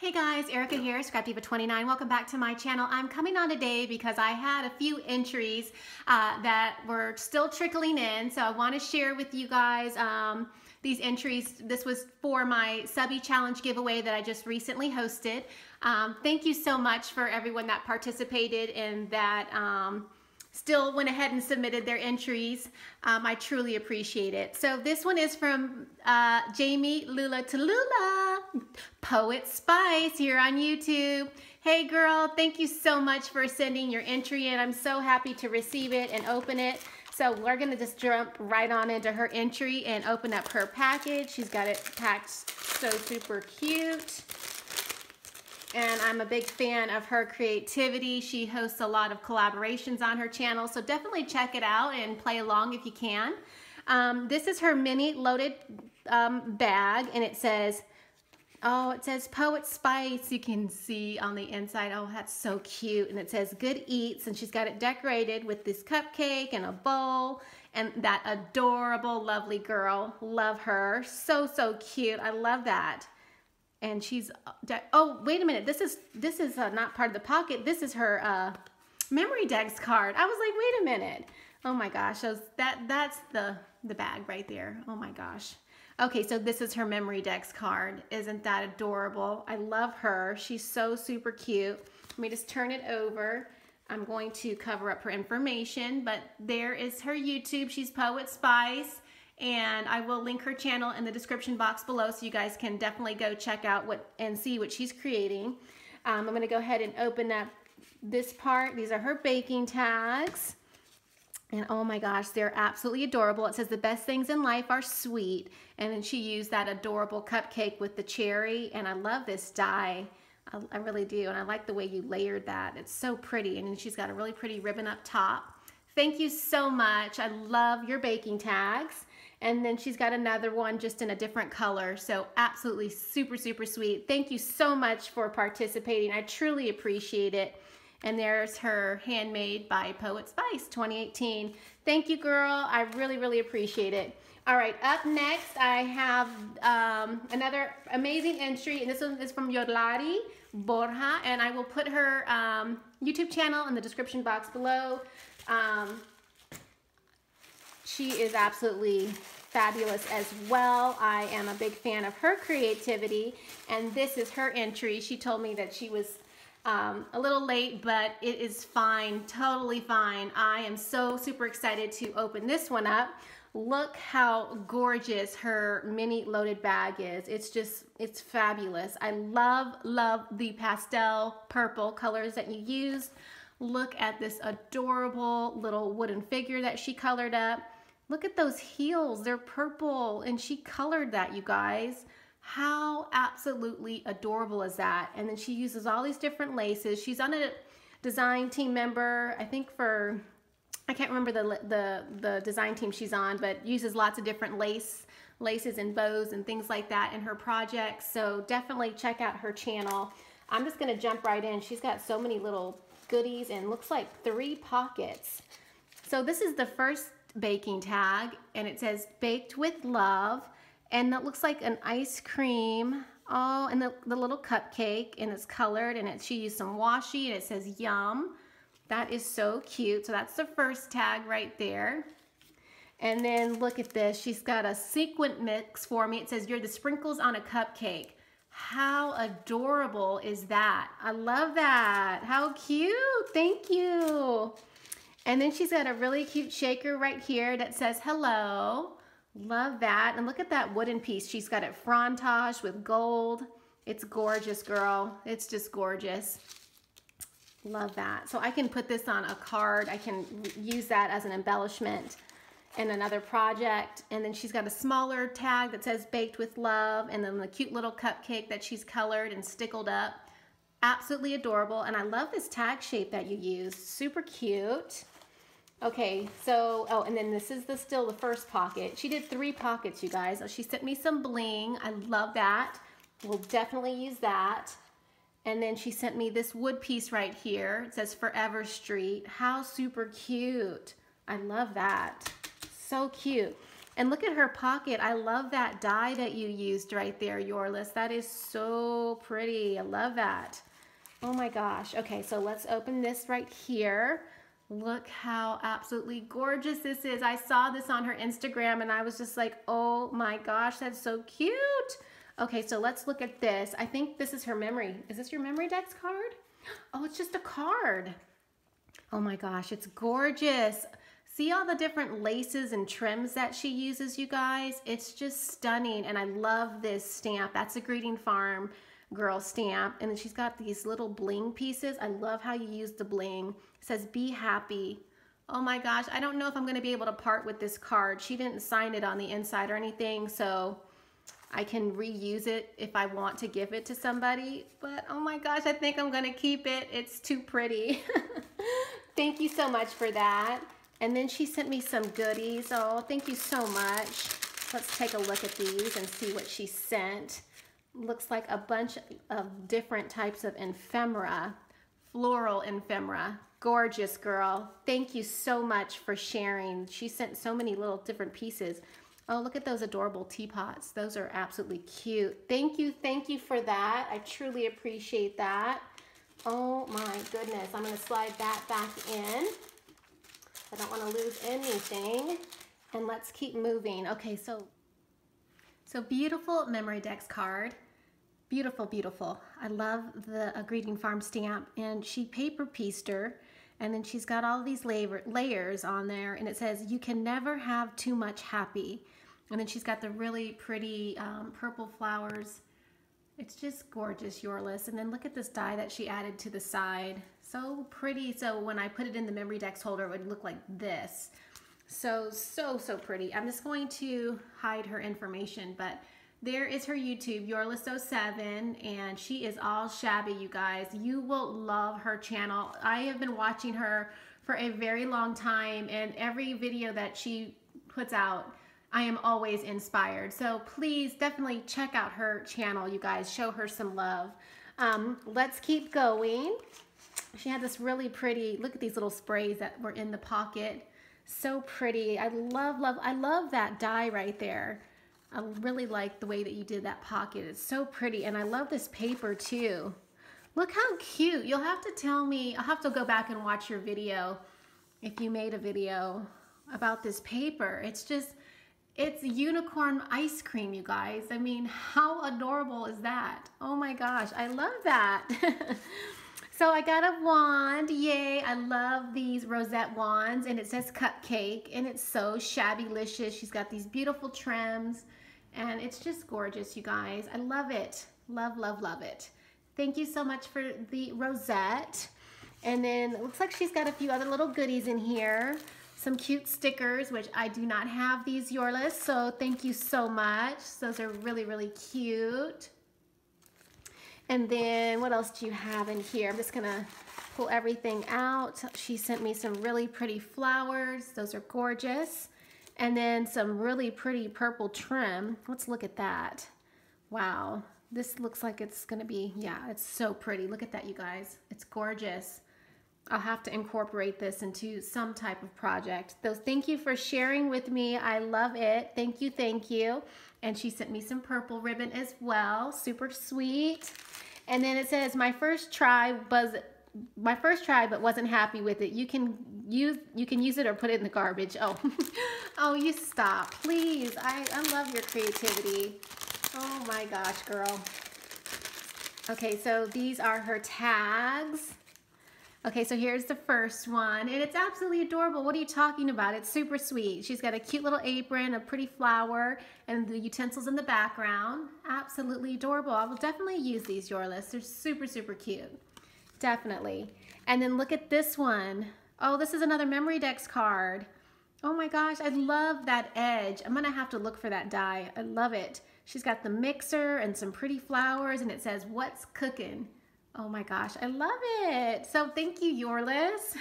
Hey guys, Erica here, Scrap Diva 29. Welcome back to my channel. I'm coming on today because I had a few entries that were still trickling in, so I want to share with you guys these entries. This was for my Subbie challenge giveaway that I just recently hosted. Thank you so much for everyone that participated and that still went ahead and submitted their entries. I truly appreciate it. So this one is from Jamie Lula Tallulah, Poet Spice here on YouTube. Hey girl, thank you so much for sending your entry in. I'm so happy to receive it and open it. So we're gonna just jump right on into her entry and open up her package. She's got it packed so super cute. And I'm a big fan of her creativity. She hosts a lot of collaborations on her channel, so definitely check it out and play along if you can. This is her mini loaded bag, and it says, it says Poet Spice. You can see on the inside. Oh, that's so cute. And it says Good Eats, and she's got it decorated with this cupcake and a bowl, and that adorable, lovely girl. Love her. So, so cute. I love that. And she's, oh, wait a minute. This is not part of the pocket. This is her memory decks card. I was like, wait a minute. Oh my gosh, that's the bag right there. Oh my gosh. Okay, so this is her memory decks card. Isn't that adorable? I love her. She's so super cute. Let me just turn it over. I'm going to cover up her information, but there is her YouTube. She's Poet Spice. And I will link her channel in the description box below, so you guys can definitely go check out and see what she's creating. I'm going to go ahead and open up this part. These are her baking tags. And oh my gosh, they're absolutely adorable. It says the best things in life are sweet. And then she used that adorable cupcake with the cherry. And I love this die. I really do. And I like the way you layered that. It's so pretty. And then she's got a really pretty ribbon up top. Thank you so much. I love your baking tags. And then she's got another one just in a different color. So absolutely super, super sweet. Thank you so much for participating. I truly appreciate it. And there's her Handmade by Poet Spice 2018. Thank you, girl. I really, really appreciate it. All right, up next, I have another amazing entry. And this one is from Yorlari Borja. And I will put her YouTube channel in the description box below. She is absolutely fabulous as well. I am a big fan of her creativity, and this is her entry. She told me that she was a little late, but it is fine, totally fine. I am so super excited to open this one up. Look how gorgeous her mini loaded bag is. It's fabulous. I love, love the pastel purple colors that you used. Look at this adorable little wooden figure that she colored up. Look at those heels. They're purple, and she colored that, you guys. How absolutely adorable is that? And then she uses all these different laces. She's on a design team member, I think for, I can't remember the design team she's on, but uses lots of different laces and bows and things like that in her projects. So definitely check out her channel. I'm just gonna jump right in. She's got so many little goodies and looks like 3 pockets. So this is the first baking tag, and it says Baked with Love, and that looks like an ice cream. Oh, and the little cupcake, and it's colored, and she used some washi, and it says Yum. That is so cute. So that's the first tag right there. And then look at this. She's got a sequin mix for me. It says You're the sprinkles on a cupcake. How adorable is that? I love that. How cute. Thank you. And then she's got a really cute shaker right here that says hello. Love that. And look at that wooden piece. She's got it frontage with gold. It's gorgeous, girl. It's just gorgeous. Love that. So I can put this on a card. I can use that as an embellishment in another project. And then she's got a smaller tag that says Baked with Love, and then the cute little cupcake that she's colored and stickled up. Absolutely adorable. And I love this tag shape that you used. Super cute. Okay, so, oh, and then this is still the first pocket. She did 3 pockets, you guys. Oh, she sent me some bling. I love that. We'll definitely use that. And then she sent me this wood piece right here. It says Forever Street. How super cute. I love that. So cute. And look at her pocket. I love that die that you used right there, Yorlis. That is so pretty. I love that. Oh my gosh. Okay, so let's open this right here. Look how absolutely gorgeous this is. I saw this on her Instagram and I was just like, oh my gosh, that's so cute. Okay, so let's look at this. I think this is her memory. Is this your memory Dex card? Oh, it's just a card. Oh my gosh, it's gorgeous. See all the different laces and trims that she uses, you guys? It's just stunning, and I love this stamp. That's a Greeting Farm girl stamp, and then she's got these little bling pieces. I love how you use the bling. It says, be happy. Oh my gosh, I don't know if I'm gonna be able to part with this card. She didn't sign it on the inside or anything, so I can reuse it if I want to give it to somebody, but oh my gosh, I think I'm gonna keep it. It's too pretty. Thank you so much for that. And then she sent me some goodies. Oh, thank you so much. Let's take a look at these and see what she sent. Looks like a bunch of different types of ephemera, floral ephemera. Gorgeous, girl. Thank you so much for sharing. She sent so many little different pieces. Oh, look at those adorable teapots. Those are absolutely cute. Thank you for that. I truly appreciate that. Oh my goodness. I'm going to slide that back in. I don't want to lose anything. And let's keep moving. Okay, so beautiful Memory Dex card. Beautiful, beautiful. I love the Greeting Farm stamp, and she paper pieced her, and then she's got all these layers on there, and it says, you can never have too much happy. And then she's got the really pretty purple flowers. It's just gorgeous, Yorlis. And then look at this die that she added to the side. So pretty. So when I put it in the Memory Dex holder, it would look like this. So pretty. I'm just going to hide her information, but there is her YouTube, Yorlis07, and she is all shabby, you guys. You will love her channel. I have been watching her for a very long time, and every video that she puts out, I am always inspired. So please definitely check out her channel, you guys. Show her some love. Let's keep going. She had this really pretty, look at these little sprays that were in the pocket. So pretty. I love that die right there. I really like the way that you did that pocket. It's so pretty, and I love this paper too. Look how cute. You'll have to tell me, I'll have to go back and watch your video if you made a video about this paper. It's unicorn ice cream, you guys. I mean, how adorable is that? Oh my gosh, I love that. So I got a wand, yay. I love these rosette wands, and it says cupcake, and it's so shabby-licious. She's got these beautiful trims, and it's just gorgeous, you guys. I love it. Love, love, love it. Thank you so much for the rosette. And then it looks like she's got a few other little goodies in here. Some cute stickers, which I do not have these, Yorlis, so thank you so much. Those are really, really cute. And then what else do you have in here? I'm just gonna pull everything out. She sent me some really pretty flowers. Those are gorgeous. And then some really pretty purple trim. Let's look at that. Wow, this looks like it's gonna be, yeah, it's so pretty. Look at that, you guys. It's gorgeous. I'll have to incorporate this into some type of project. So thank you for sharing with me. I love it. Thank you, thank you. And she sent me some purple ribbon as well. Super sweet. And then it says, my first try but wasn't happy with it. You can use it or put it in the garbage. Oh, oh, you stop, please. I love your creativity. Oh my gosh, girl. Okay, so these are her tags. Okay, so here's the first one, and it's absolutely adorable. What are you talking about? It's super sweet. She's got a cute little apron, a pretty flower, and the utensils in the background. Absolutely adorable. I will definitely use these, Yorlis. They're super, super cute. Definitely. And then look at this one. Oh, this is another Memory Dex card. Oh my gosh, I love that edge. I'm gonna have to look for that die. I love it. She's got the mixer and some pretty flowers, and it says, what's cooking? Oh my gosh, I love it. So thank you, Yorlis.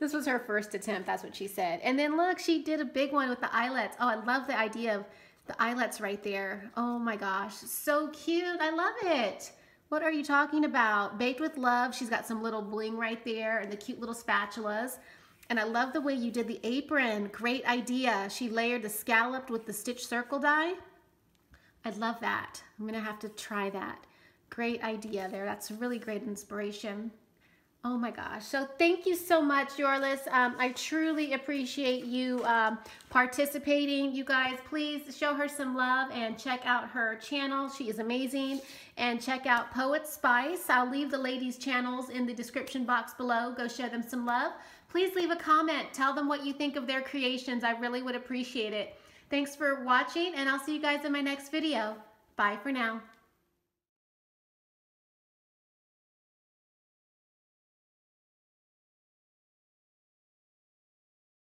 This was her first attempt, that's what she said. And then look, she did a big one with the eyelets. Oh, I love the idea of the eyelets right there. Oh my gosh, so cute, I love it. What are you talking about? Baked with love, she's got some little bling right there and the cute little spatulas. And I love the way you did the apron. Great idea. She layered the scalloped with the stitch circle die. I love that. I'm gonna have to try that. Great idea there. That's really great inspiration. Oh my gosh. So thank you so much, Yorlis. I truly appreciate you participating. You guys, please show her some love and check out her channel. She is amazing. And check out Poet Spice. I'll leave the ladies' channels in the description box below. Go show them some love. Please leave a comment. Tell them what you think of their creations. I really would appreciate it. Thanks for watching, and I'll see you guys in my next video. Bye for now.